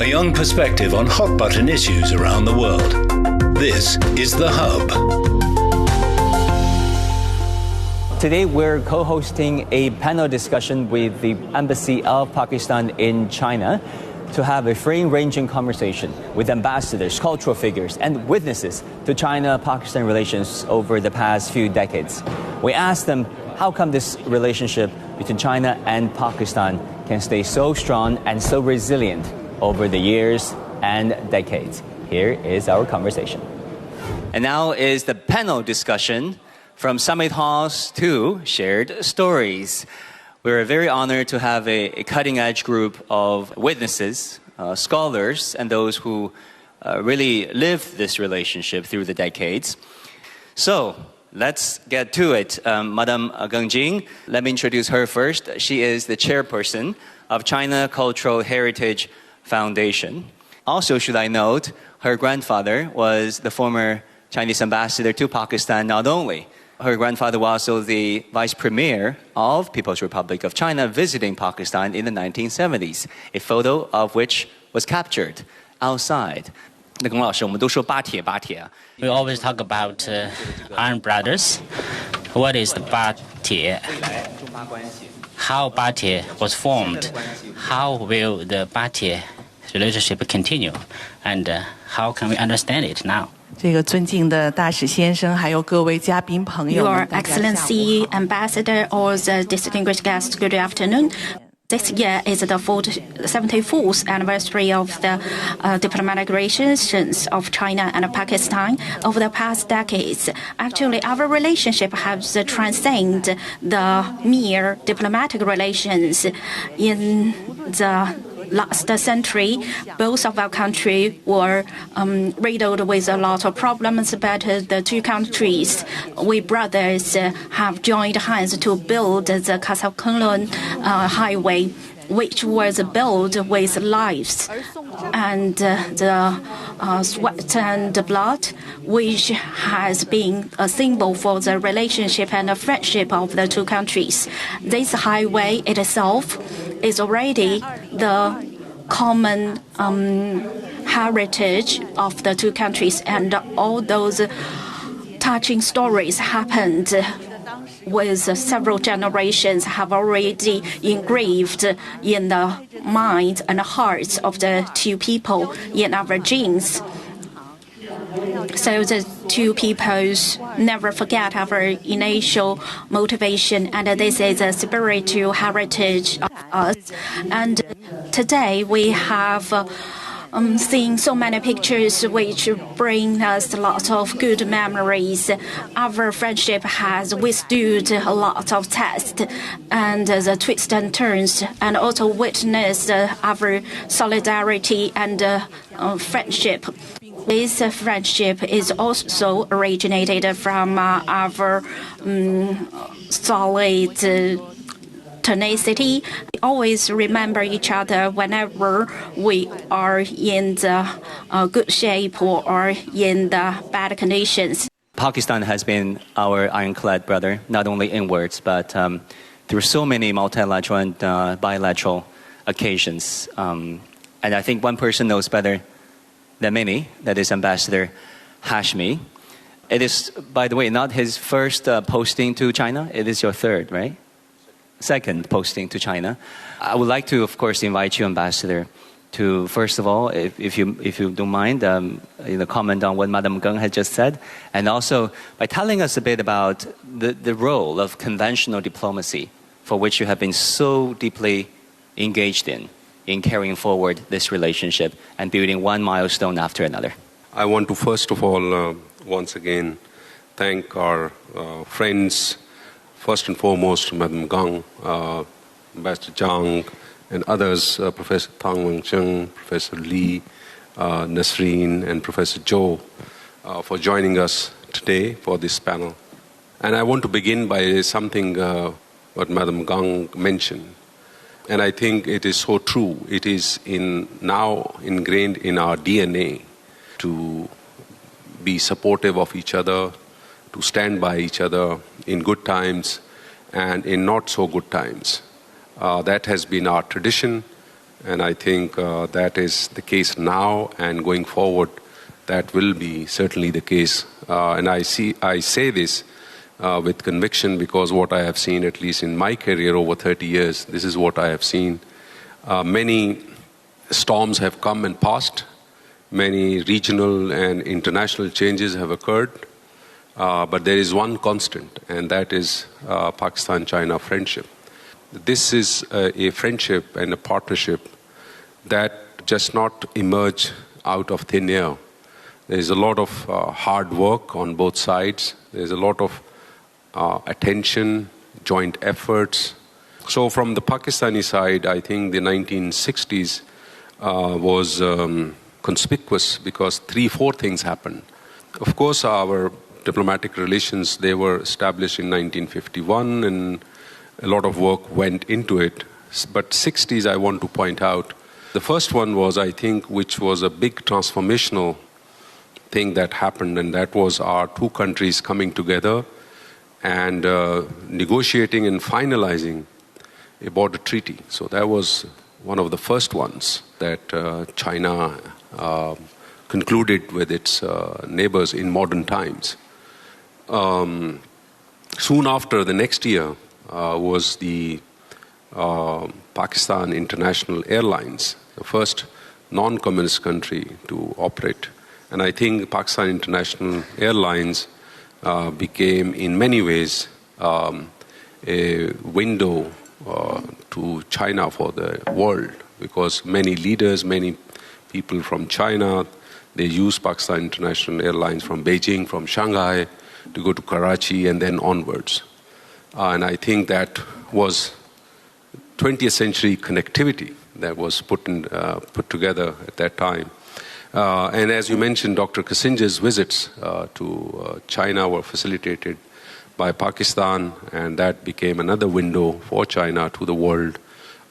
a young perspective on hot-button issues around the world. This is The Hub. Today we're co-hosting a panel discussion with the Embassy of Pakistan in China to have a free-ranging conversation with ambassadors, cultural figures, and witnesses to China-Pakistan relations over the past few decades. We asked them how come this relationship between China and Pakistan can stay so strong and so resilient over the years and decades. Here is our conversation. And now is the panel discussion from Summit Halls to Shared Stories. We're very honored to have a cutting-edge group of witnesses, scholars, and those who really lived this relationship through the decades. So, let's get to it. Madame Geng Jing, let me introduce her first. She is the chairperson of China Cultural Heritage Foundation. Also, should I note, her grandfather was the former Chinese ambassador to Pakistan. Not only, her grandfather was also the vice premier of People's Republic of China visiting Pakistan in the 1970s, a photo of which was captured outside. We always talk about Iron Brothers. What is the Ba-tie? How Ba-tie was formed? How will the Ba-tie relationship continue? And how can we understand it now? Your Excellency, Ambassador, or the distinguished guests, good afternoon. This year is the 74th anniversary of the diplomatic relations of China and Pakistan. Over the past decades, actually, our relationship has transcended the mere diplomatic relations. In the last century, both of our countries were riddled with a lot of problems, but the two countries, we brothers, have joined hands to build the Kazakh-Kunlun highway, which was built with lives and the sweat and blood, which has been a symbol for the relationship and the friendship of the two countries. This highway itself is already the common heritage of the two countries, and all those touching stories happened with several generations have already engraved in the minds and hearts of the two people in our genes. So the two peoples never forget our initial motivation, and this is a spiritual heritage of us. And today we have seen so many pictures which bring us a lot of good memories. Our friendship has withstood a lot of tests and the twists and turns, and also witnessed our solidarity and friendship. This friendship is also originated from our solid tenacity. We always remember each other whenever we are in the good shape or in the bad conditions. Pakistan has been our ironclad brother, not only in words, but through so many multilateral and bilateral occasions. And I think one person knows better than many, that is Ambassador Hashmi. It is, by the way, not his first posting to China. It is your third, right? Second posting to China. I would like to, of course, invite you, Ambassador, to first of all, if you don't mind, comment on what Madame Geng had just said, and also by telling us a bit about the role of conventional diplomacy, for which you have been so deeply engaged in carrying forward this relationship and building one milestone after another. I want to first of all, once again, thank our friends. First and foremost, Madam Geng, Ambassador Zhang, and others, Professor Tang Wangcheng, Professor Li, Nasreen, and Professor Zhou, for joining us today for this panel. And I want to begin by something what Madam Geng mentioned. And I think it is so true. It is now ingrained in our DNA to be supportive of each other, to stand by each other in good times and in not so good times. That has been our tradition, And I think that is the case now, and going forward, that will be certainly the case. And I say this with conviction because what I have seen, at least in my career over 30 years, this is what I have seen. Many storms have come and passed. Many regional and international changes have occurred. But there is one constant, and that is Pakistan-China friendship. This is a friendship and a partnership that just not emerge out of thin air. There is a lot of hard work on both sides. There is a lot of attention, joint efforts. So from the Pakistani side, I think the 1960s was conspicuous because 3-4 things happened. Of course, our diplomatic relations, they were established in 1951 and a lot of work went into it. But 60s, I want to point out, the first one was, I think, which was a big transformational thing that happened, and that was our two countries coming together and negotiating and finalizing a border treaty. So that was one of the first ones that China concluded with its neighbors in modern times. Soon after, the next year, was the Pakistan International Airlines, the first non-communist country to operate. And I think Pakistan International Airlines became, in many ways, a window to China for the world, because many leaders, many people from China, they use Pakistan International Airlines from Beijing, from Shanghai, to go to Karachi and then onwards. And I think that was 20th century connectivity that was put together at that time. And as you mentioned, Dr. Kissinger's visits to China were facilitated by Pakistan, and that became another window for China to the world.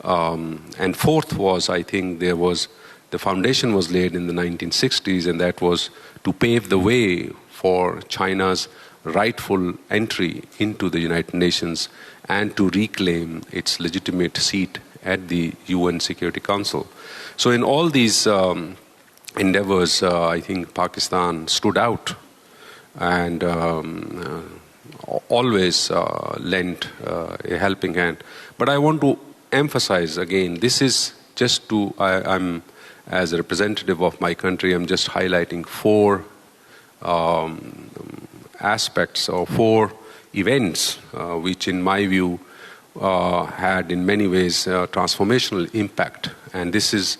And fourth was, I think, the foundation was laid in the 1960s, and that was to pave the way for China's rightful entry into the United Nations and to reclaim its legitimate seat at the UN Security Council. So in all these endeavors, I think Pakistan stood out and always lent a helping hand. But I want to emphasize again, this is just I'm as a representative of my country, I'm just highlighting 4 aspects or 4 events which in my view had in many ways transformational impact. And this is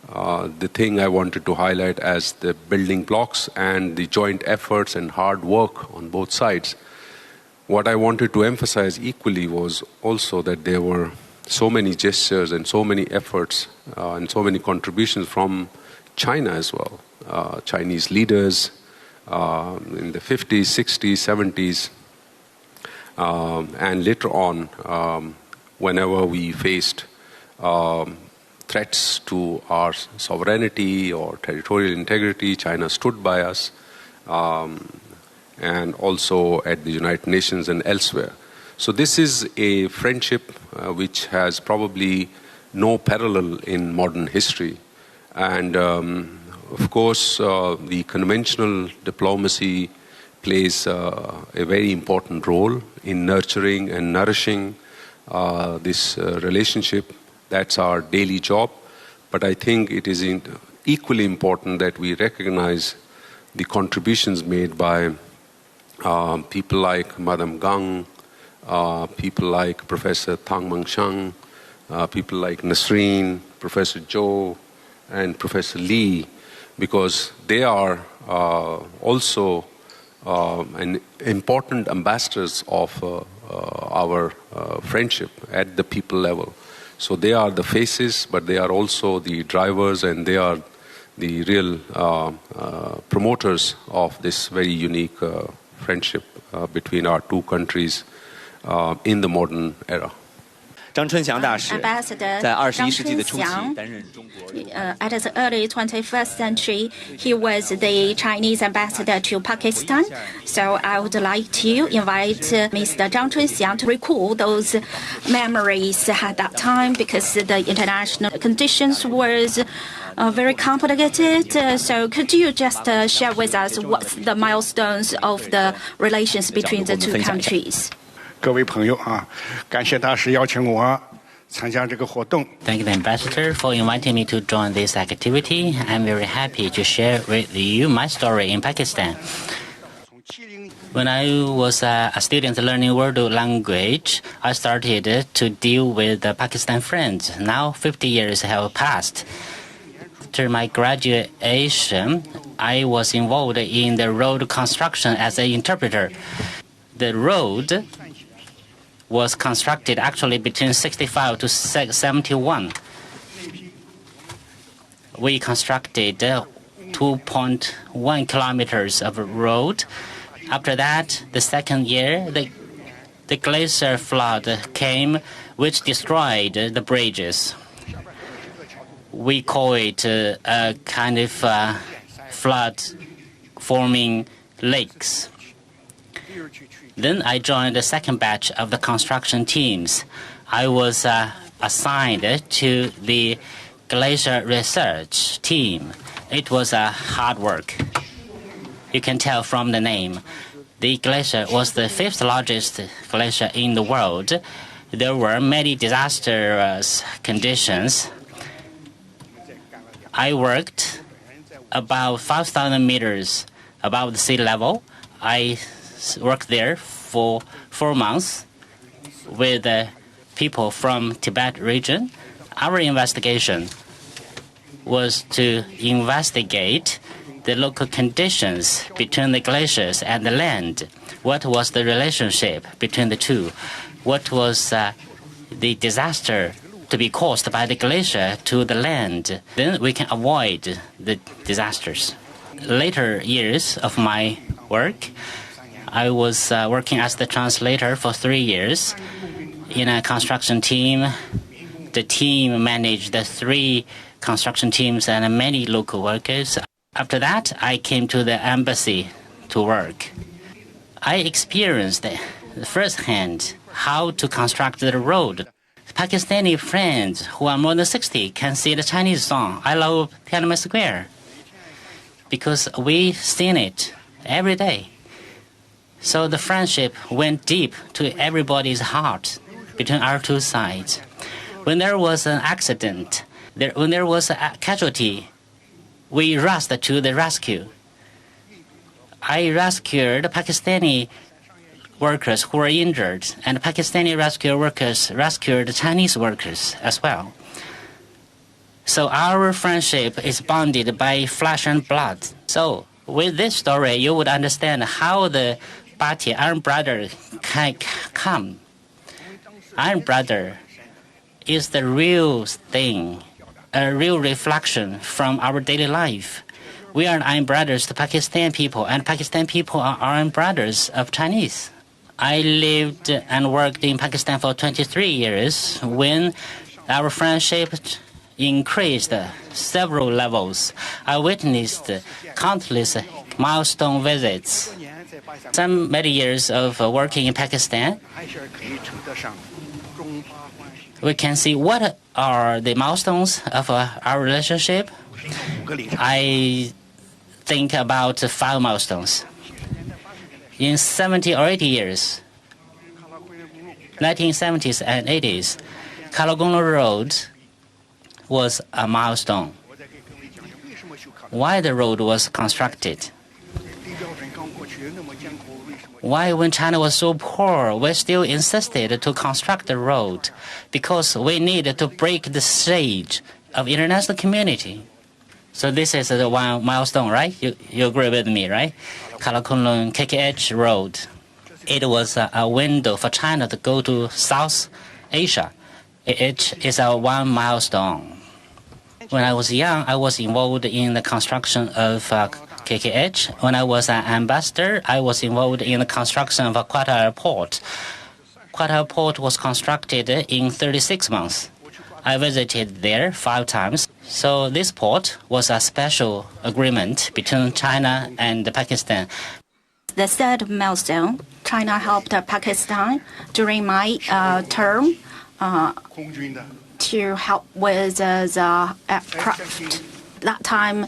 the thing I wanted to highlight as the building blocks and the joint efforts and hard work on both sides. What I wanted to emphasize equally was also that there were so many gestures and so many efforts and so many contributions from China as well. Chinese leaders in the 50s, 60s, 70s, and later on, whenever we faced threats to our sovereignty or territorial integrity, China stood by us, and also at the United Nations and elsewhere. So this is a friendship which has probably no parallel in modern history. And of course, the conventional diplomacy plays a very important role in nurturing and nourishing this relationship. That's our daily job. But I think it is equally important that we recognize the contributions made by people like Madam Gang, people like Professor Thang Mangshang, people like Nasreen, Professor Zhou, and Professor Lee, because they are also an important ambassadors of our friendship at the people level. So they are the faces, but they are also the drivers, and they are the real promoters of this very unique friendship between our two countries in the modern era. 张春祥大使 Ambassador 在Zhang 21世纪的初期 Chunxiang 担任中国。at the early 21st century, he was the Chinese ambassador to Pakistan. So I would like to invite Mr. Zhang Chunxiang to recall those memories at that time, because the international conditions was very complicated. So could you just share with us what's the milestones of the relations between the two countries? 各位朋友啊，感谢大使邀请我参加这个活动。 Thank you, the ambassador, for inviting me to join this activity. I'm very happy to share with you my story in Pakistan. When I was a student learning world language, I started to deal with Pakistan friends. Now 50 years have passed. After my graduation, I was involved in the road construction as an interpreter. The road was constructed actually between 65 to 71. We constructed 2.1 kilometers of road. After that, the second year, the glacier flood came, which destroyed the bridges. We call it a kind of flood forming lakes. Then I joined the second batch of the construction teams. I was assigned to the glacier research team. It was hard work. You can tell from the name. The glacier was the fifth largest glacier in the world. There were many disastrous conditions. I worked about 5,000 meters above the sea level. I worked there for 4 months with people from Tibet region. Our investigation was to investigate the local conditions between the glaciers and the land. What was the relationship between the two? What was the disaster to be caused by the glacier to the land? Then we can avoid the disasters. Later years of my work, I was working as the translator for 3 years in a construction team. The team managed the 3 construction teams and many local workers. After that, I came to the embassy to work. I experienced firsthand how to construct the road. Pakistani friends who are more than 60 can sing the Chinese song, I love Tiananmen Square, because we've seen it every day. So the friendship went deep to everybody's heart between our two sides. When there was an accident, when there was a casualty, we rushed to the rescue. I rescued Pakistani workers who were injured, and Pakistani rescue workers rescued Chinese workers as well. So our friendship is bonded by flesh and blood. So with this story, you would understand how the Bati Iron Brother can come. Iron Brother is the real thing, a real reflection from our daily life. We are Iron Brothers to Pakistan people, and Pakistan people are Iron Brothers of Chinese. I lived and worked in Pakistan for 23 years when our friendship increased several levels. I witnessed countless milestone visits. Some many years of working in Pakistan, we can see what are the milestones of our relationship. I think about 5 milestones. In 70 or 80 years, 1970s and 80s, Kalagonglo Road was a milestone. Why the road was constructed? Why, when China was so poor, we still insisted to construct the road? Because we needed to break the siege of international community. So this is the one milestone, right? You agree with me, right? Kalakunlun KKH Road. It was a window for China to go to South Asia. It is a one milestone. When I was young, I was involved in the construction of KKH. When I was an ambassador, I was involved in the construction of Qatar Airport. Qatar port was constructed in 36 months. I visited there 5 times. So this port was a special agreement between China and Pakistan. The third milestone, China helped Pakistan during my term to help with the aircraft. That time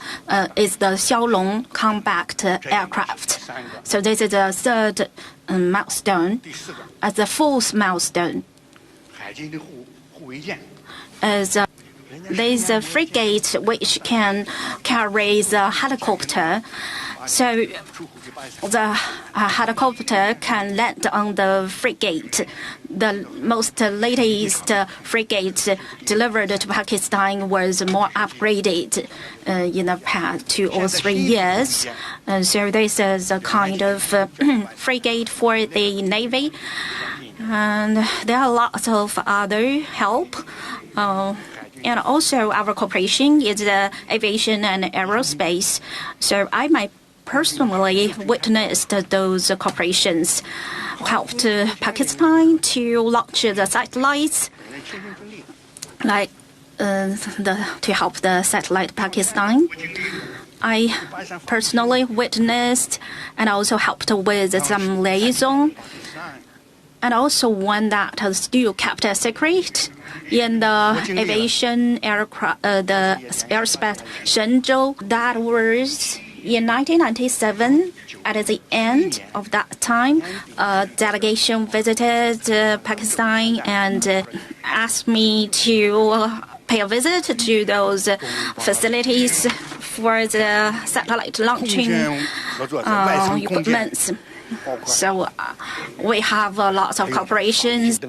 is the Xiaolong compact aircraft. So this is the third milestone. As the fourth milestone is there's a frigate which can carry the helicopter. So the helicopter can land on the frigate. The most latest frigate delivered to Pakistan was more upgraded in the past 2 or 3 years. So this is a kind of frigate for the Navy. And there are lots of other help. And also our cooperation is aviation and aerospace. So I might personally witnessed those corporations helped Pakistan to launch the satellites, like to help the satellite Pakistan. I personally witnessed and also helped with some liaison, and also one that still kept a secret in the aviation aircraft, the airspace Shenzhou. That was in 1997. At the end of that time, a delegation visited Pakistan and asked me to pay a visit to those facilities for the satellite launching equipment. So we have lots of cooperations.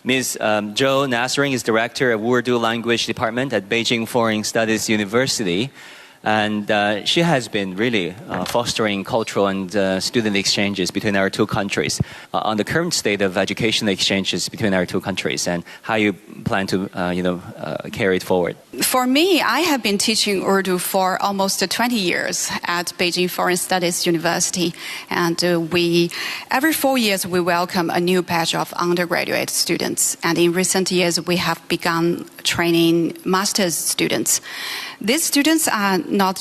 Ms. Zhou Nasring is director of Urdu Language Department at Beijing Foreign Studies University. And she has been really fostering cultural and student exchanges between our two countries. On the current state of educational exchanges between our two countries, and how you plan to, carry it forward. For me, I have been teaching Urdu for almost 20 years at Beijing Foreign Studies University, and every 4 years we welcome a new batch of undergraduate students. And in recent years, we have begun training master's students. These students are not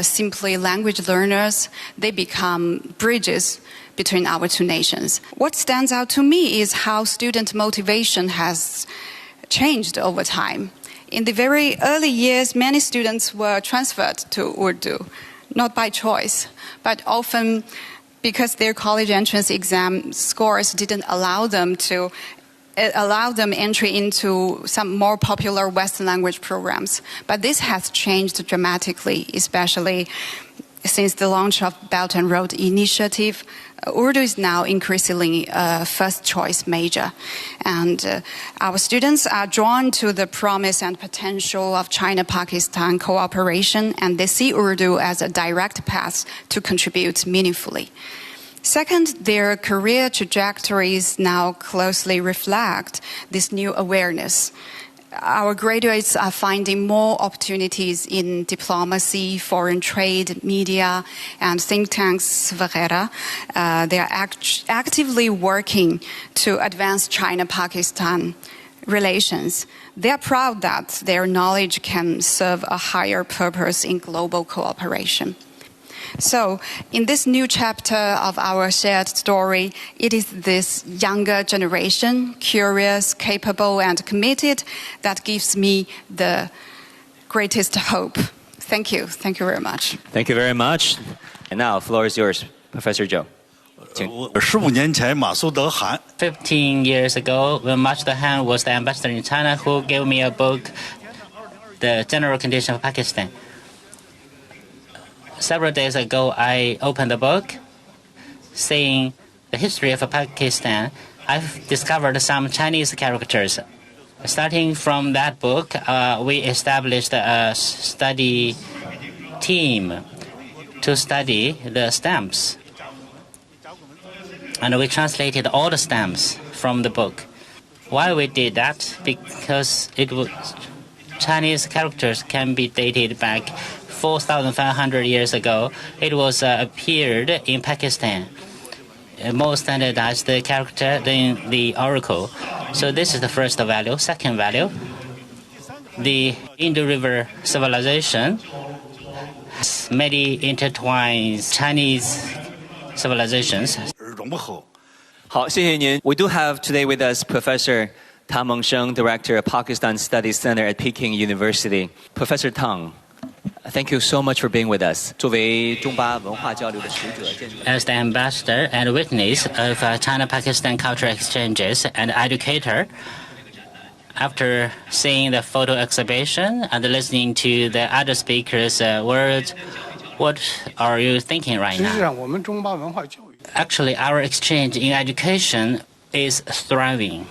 simply language learners, they become bridges between our two nations. What stands out to me is how student motivation has changed over time. In the very early years, many students were transferred to Urdu, not by choice, but often because their college entrance exam scores didn't allow them entry into some more popular Western language programs. But this has changed dramatically, especially since the launch of Belt and Road Initiative. Urdu is now increasingly a first choice major. And our students are drawn to the promise and potential of China-Pakistan cooperation, and they see Urdu as a direct path to contribute meaningfully. Second, their career trajectories now closely reflect this new awareness. Our graduates are finding more opportunities in diplomacy, foreign trade, media, and think tanks, etc. They are actively working to advance China-Pakistan relations. They are proud that their knowledge can serve a higher purpose in global cooperation. So, in this new chapter of our shared story, it is this younger generation, curious, capable, and committed, that gives me the greatest hope. Thank you. Thank you very much. Thank you very much. And now, the floor is yours, Professor Zhou. 15 years ago, when Mao Zedong was the ambassador in China, who gave me a book, The General Condition of Pakistan. Several days ago, I opened the book, saying the history of Pakistan. I've discovered some Chinese characters. Starting from that book, we established a study team to study the stamps. And we translated all the stamps from the book. Why we did that? Because Chinese characters can be dated back 4,500 years ago. It was appeared in Pakistan. more standardized character than the oracle. So this is the first value. Second value, the Indo-River civilization has many intertwined Chinese civilizations. 融合。好，谢谢您。We do have today with us Professor Tang Mengsheng, Director of Pakistan Studies Center at Peking University. Professor Tang, thank you so much for being with us. 作为中巴文化交流的使者，见证 As the ambassador and witness of China-Pakistan cultural exchanges and educator, after seeing the photo exhibition and listening to the other speakers' words, what are you thinking right 实际 now? 上，我们中巴文化教育 Actually, our exchange in education is thriving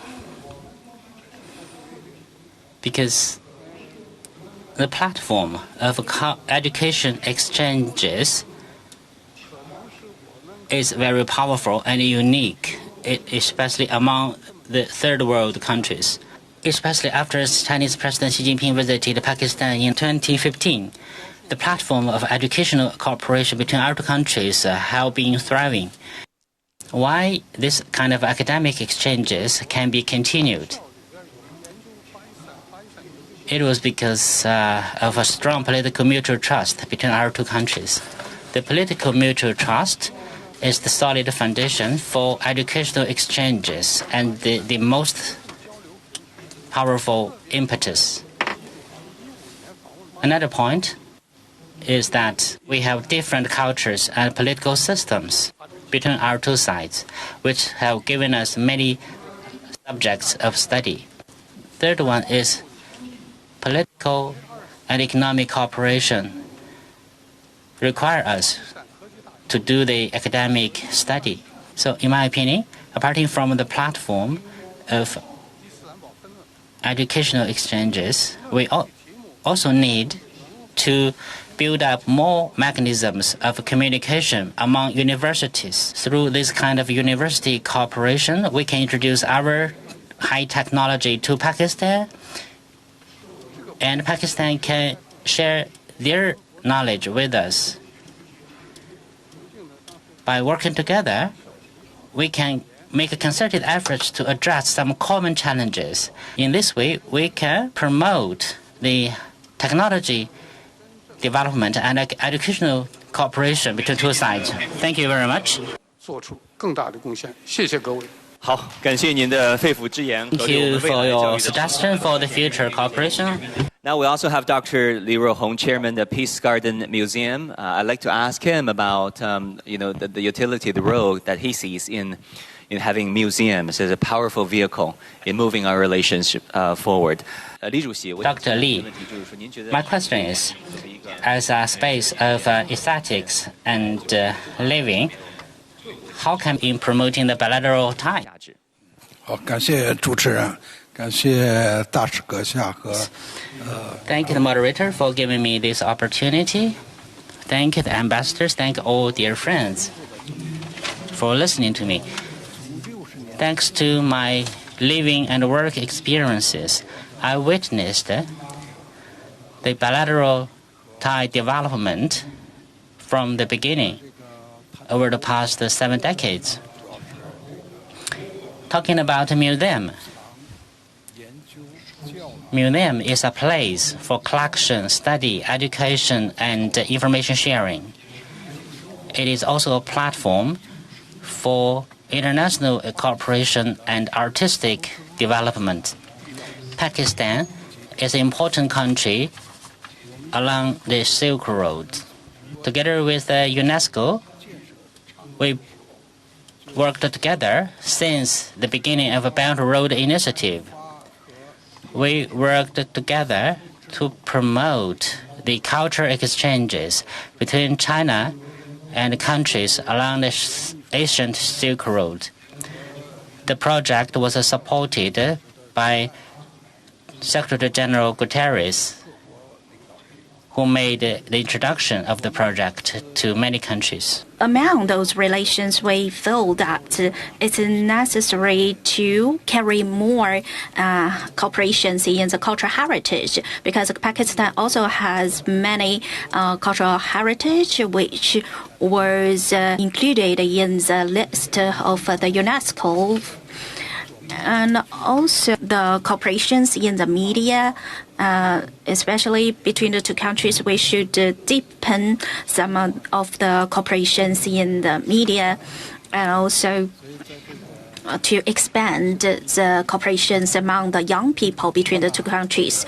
because the platform of education exchanges is very powerful and unique, especially among the third world countries. Especially after Chinese President Xi Jinping visited Pakistan in 2015, the platform of educational cooperation between our two countries have been thriving. Why this kind of academic exchanges can be continued? It was because of a strong political mutual trust between our two countries. The political mutual trust is the solid foundation for educational exchanges and the most powerful impetus. Another point is that we have different cultures and political systems between our two sides, which have given us many subjects of study. Third one is political and economic cooperation require us to do the academic study. So in my opinion, apart from the platform of educational exchanges, we also need to build up more mechanisms of communication among universities. Through this kind of university cooperation, we can introduce our high technology to Pakistan, and Pakistan can share their knowledge with us. By working together, we can make a concerted effort to address some common challenges. In this way, we can promote the technology development and educational cooperation between two sides. Thank you very much. 做出更大的贡献。谢谢各位。好，感谢您的肺腑之言和 Thank 对我 you 们未 for 来教 your 育的 suggestion for the future cooperation. Now we also have Dr. Li Ruohong, Chairman of the Peace Garden Museum. I'd like to ask him about, the utility, the role that he sees in having museums as a powerful vehicle in moving our relationship forward. Dr. Li, my question is, as a space of aesthetics and living, how can in promoting the bilateral tie? 好，感谢主持人，感谢大使阁下和 Thank you, the moderator, for giving me this opportunity. Thank you, the ambassadors. Thank all dear friends for listening to me. Thanks to my living and work experiences, I witnessed the bilateral tie development from the beginning over the past 7 decades. Talking about a museum. Museum is a place for collection, study, education, and information sharing. It is also a platform for international cooperation and artistic development. Pakistan is an important country along the Silk Road. Together with UNESCO, we worked together since the beginning of the Belt Road Initiative. We worked together to promote the cultural exchanges between China and countries along the ancient Silk Road. The project was supported by Secretary General Guterres who made the introduction of the project to many countries. Among those relations, we feel that it's necessary to carry more cooperations in the cultural heritage, because Pakistan also has many cultural heritage which was included in the list of the UNESCO. And also the cooperations in the media, especially between the two countries, we should deepen some of the cooperations in the media, and also to expand the cooperations among the young people between the two countries.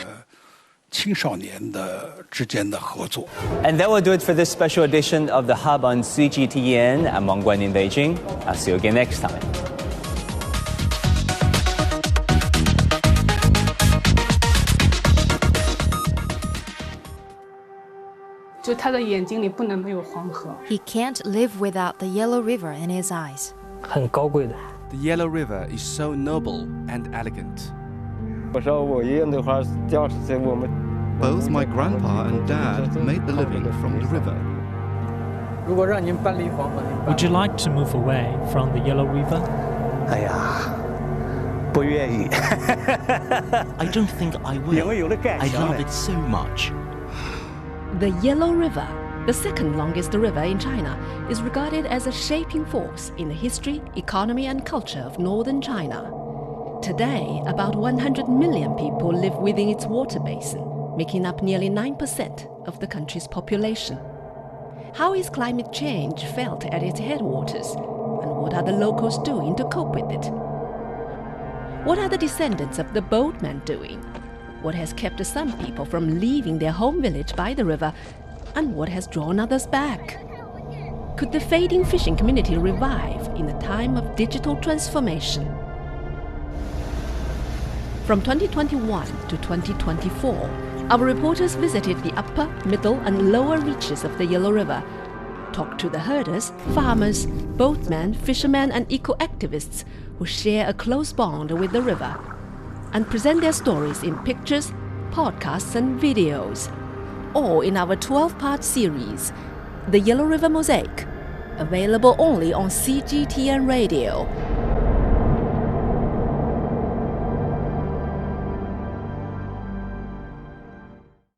And that will do it for this special edition of The Hub on CGTN. I'm Wang Guan in Beijing. I'll see you again next time. He can't live without the yellow river in his eyes. The Yellow River is so noble and elegant. Both my grandpa and dad made the living from the river. Would you like to move away from the Yellow River? I don't think I will. I love it so much. The Yellow River, the second longest river in China, is regarded as a shaping force in the history, economy and culture of northern China. Today, about 100 million people live within its water basin, making up nearly 9% of the country's population. How is climate change felt at its headwaters, and what are the locals doing to cope with it? What are the descendants of the boatmen doing? What has kept some people from leaving their home village by the river, and what has drawn others back? Could the fading fishing community revive in a time of digital transformation? From 2021 to 2024, our reporters visited the upper, middle and lower reaches of the Yellow River, talked to the herders, farmers, boatmen, fishermen and eco-activists who share a close bond with the river, and present their stories in pictures, podcasts and videos, all in our 12-part series, The Yellow River Mosaic, available only on CGTN Radio